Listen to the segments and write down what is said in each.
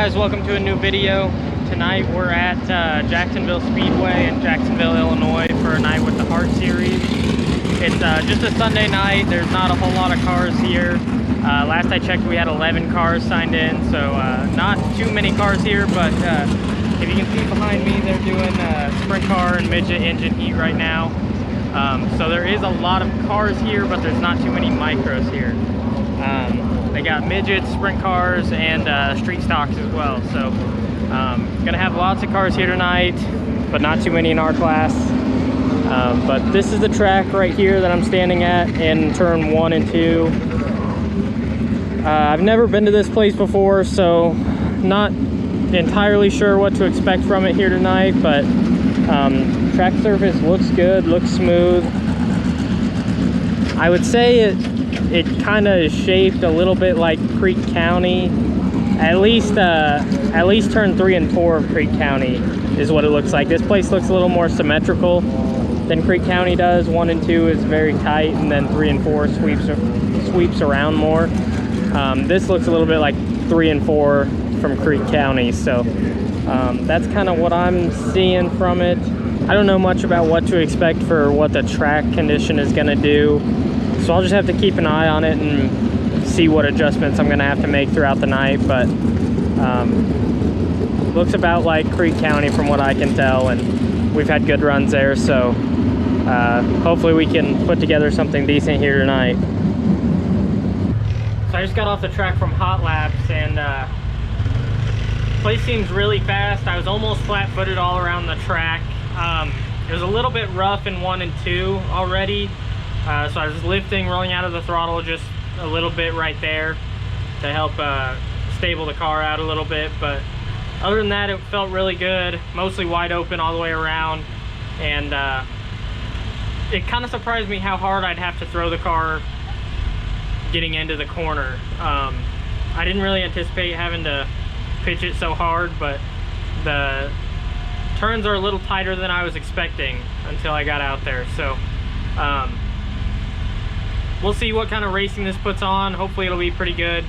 guys, welcome to a new video. Tonight we're at Jacksonville Speedway in Jacksonville, Illinois for a night with the HART Series. It's just a Sunday night. There's not a whole lot of cars here. Last I checked we had 11 cars signed in, so not too many cars here, but if you can see behind me, they're doing sprint car and midget engine heat right now. So there is a lot of cars here, but there's not too many micros here. They got midgets, sprint cars, and street stocks as well. So gonna have lots of cars here tonight, but not too many in our class. But this is the track right here that I'm standing at in turn 1 and 2. I've never been to this place before, so not entirely sure what to expect from it here tonight, but track surface looks good, looks smooth. I would say it kind of is shaped a little bit like Creek County. At least turn 3 and 4 of Creek County is what it looks like. This place looks a little more symmetrical than Creek County does. 1 and 2 is very tight, and then 3 and 4 sweeps around more. This looks a little bit like 3 and 4 from Creek County, so that's kind of what I'm seeing from it. I don't know much about what to expect for what the track condition is going to do, so I'll just have to keep an eye on it and see what adjustments I'm going to have to make throughout the night. But looks about like Creek County from what I can tell, and we've had good runs there, so hopefully we can put together something decent here tonight. So I just got off the track from Hot Laps, and place seems really fast. I was almost flat-footed all around the track. It was a little bit rough in 1 and 2 already, so I was lifting, rolling out of the throttle just a little bit right there to help stable the car out a little bit. But other than that, it felt really good, mostly wide open all the way around, and it kind of surprised me how hard I'd have to throw the car getting into the corner. I didn't really anticipate having to pitch it so hard, but the turns are a little tighter than I was expecting until I got out there. So we'll see what kind of racing this puts on. Hopefully it'll be pretty good.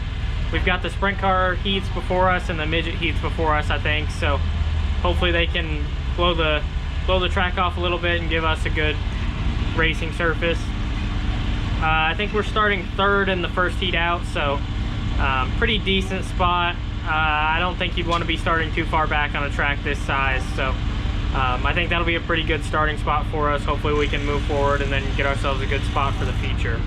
We've got the sprint car heats before us and the midget heats before us, I think, so hopefully they can blow the track off a little bit and give us a good racing surface. I think we're starting 3rd in the first heat out, so pretty decent spot. I don't think you'd want to be starting too far back on a track this size, so I think that'll be a pretty good starting spot for us. Hopefully we can move forward and then get ourselves a good spot for the feature.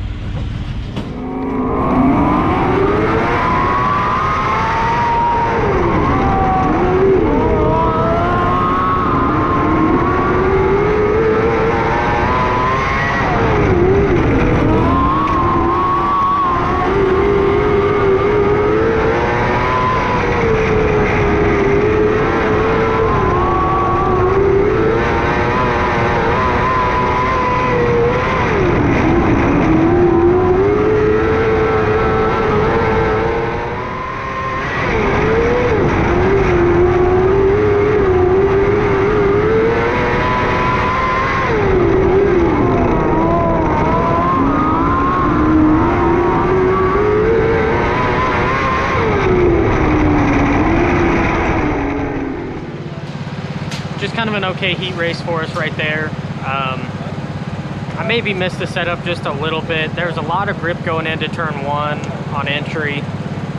Just kind of an okay heat race for us right there. I maybe missed the setup just a little bit. There's a lot of grip going into turn 1 on entry,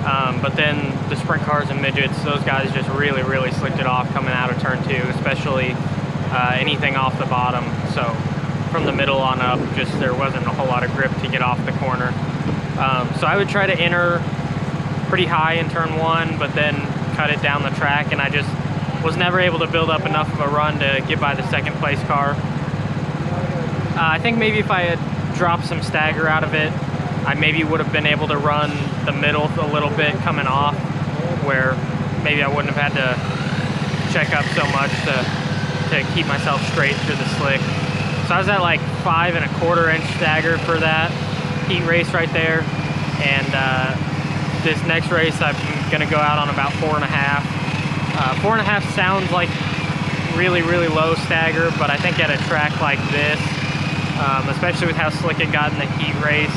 but then the sprint cars and midgets, those guys just really slicked it off coming out of turn 2, especially anything off the bottom. So from the middle on up, just there wasn't a whole lot of grip to get off the corner. So I would try to enter pretty high in turn 1, but then cut it down the track, and I just was never able to build up enough of a run to get by the 2nd place car. I think maybe if I had dropped some stagger out of it, I maybe would have been able to run the middle a little bit coming off, where maybe I wouldn't have had to check up so much to keep myself straight through the slick. So I was at like 5 1/4 inch stagger for that heat race right there, and this next race I'm gonna go out on about 4.5. 4.5 sounds like really low stagger, but I think at a track like this, especially with how slick it got in the heat race,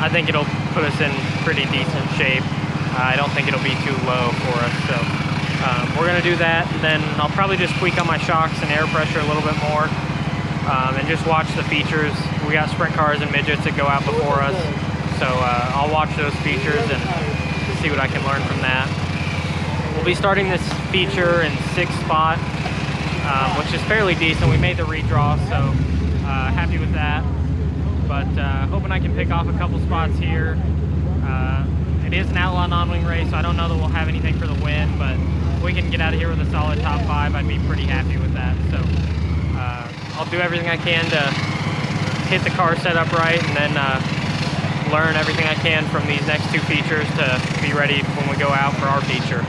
I think it'll put us in pretty decent shape. I don't think it'll be too low for us. So we're gonna do that, and then I'll probably just tweak on my shocks and air pressure a little bit more, and just watch the features. We got sprint cars and midgets that go out before us, so I'll watch those features and see what I can learn from that. We'll be starting this feature in 6th spot, which is fairly decent. We made the redraw, so happy with that. But hoping I can pick off a couple spots here. It is an Outlaw non-wing race, so I don't know that we'll have anything for the win, but if we can get out of here with a solid top 5, I'd be pretty happy with that. So I'll do everything I can to hit the car set up right, and then learn everything I can from these next 2 features to be ready when we go out for our feature.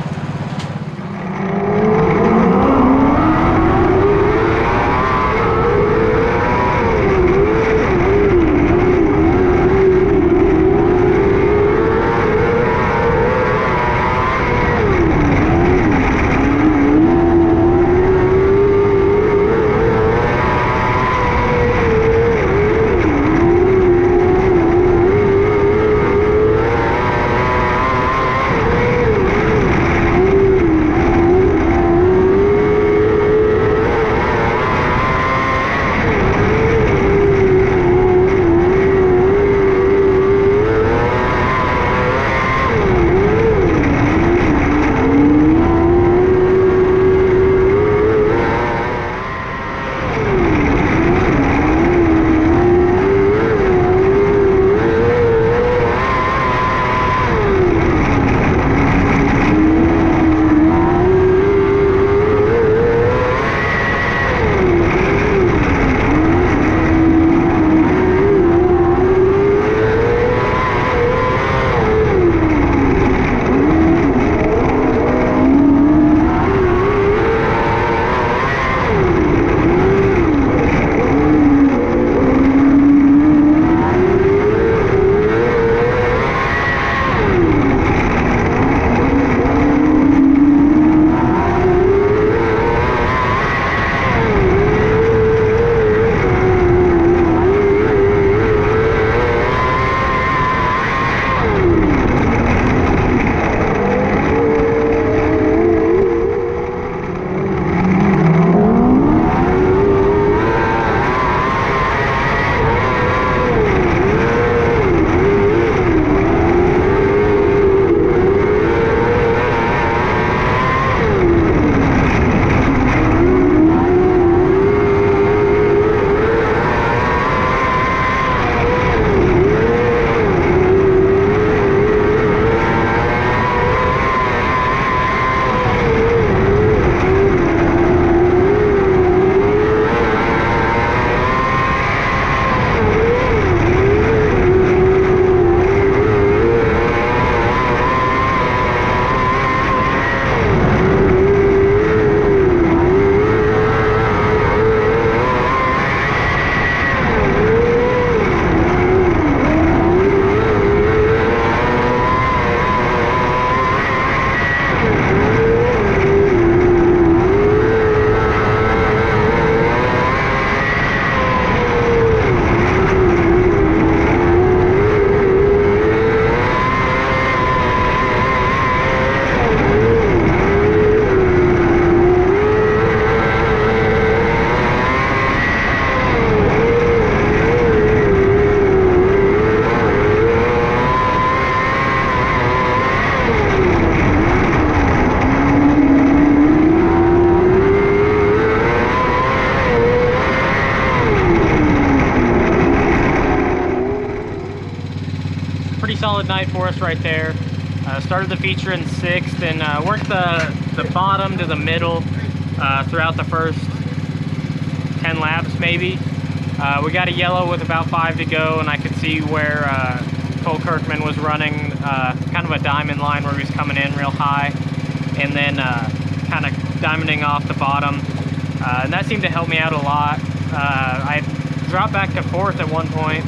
Solid night for us right there. Started the feature in 6th and worked the bottom to the middle throughout the first 10 laps maybe. We got a yellow with about 5 to go, and I could see where Cole Kirkman was running kind of a diamond line where he was coming in real high and then kind of diamonding off the bottom, and that seemed to help me out a lot. I dropped back to 4th at one point,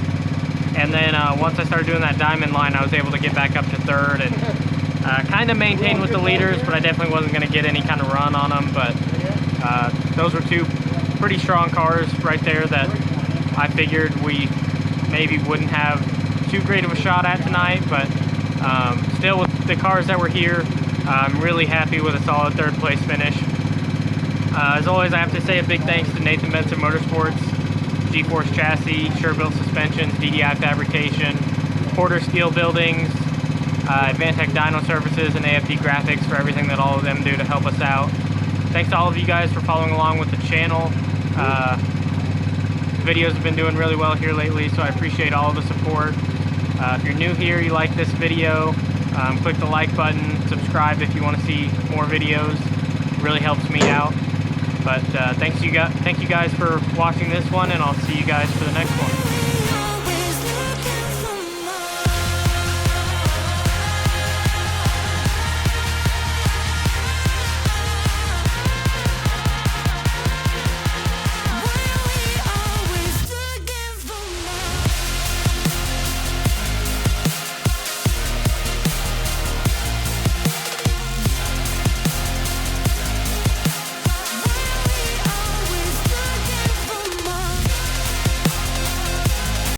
and then once I started doing that diamond line, I was able to get back up to 3rd and kind of maintain with the leaders, but I definitely wasn't going to get any kind of run on them. But those were 2 pretty strong cars right there that I figured we maybe wouldn't have too great of a shot at tonight, but Still with the cars that were here, I'm really happy with a solid 3rd place finish. As always, I have to say a big thanks to Nathan Benson Motorsports, G-Force Chassis, Sure-Built Suspensions, DDI Fabrication, Porter Steel Buildings, Advantech Dyno Services, and AFD Graphics for everything that all of them do to help us out. Thanks to all of you guys for following along with the channel. Videos have been doing really well here lately, so I appreciate all of the support. If you're new here, you like this video, click the like button, subscribe if you want to see more videos. It really helps me out. But thank you guys for watching this one, and I'll see you guys for the next one.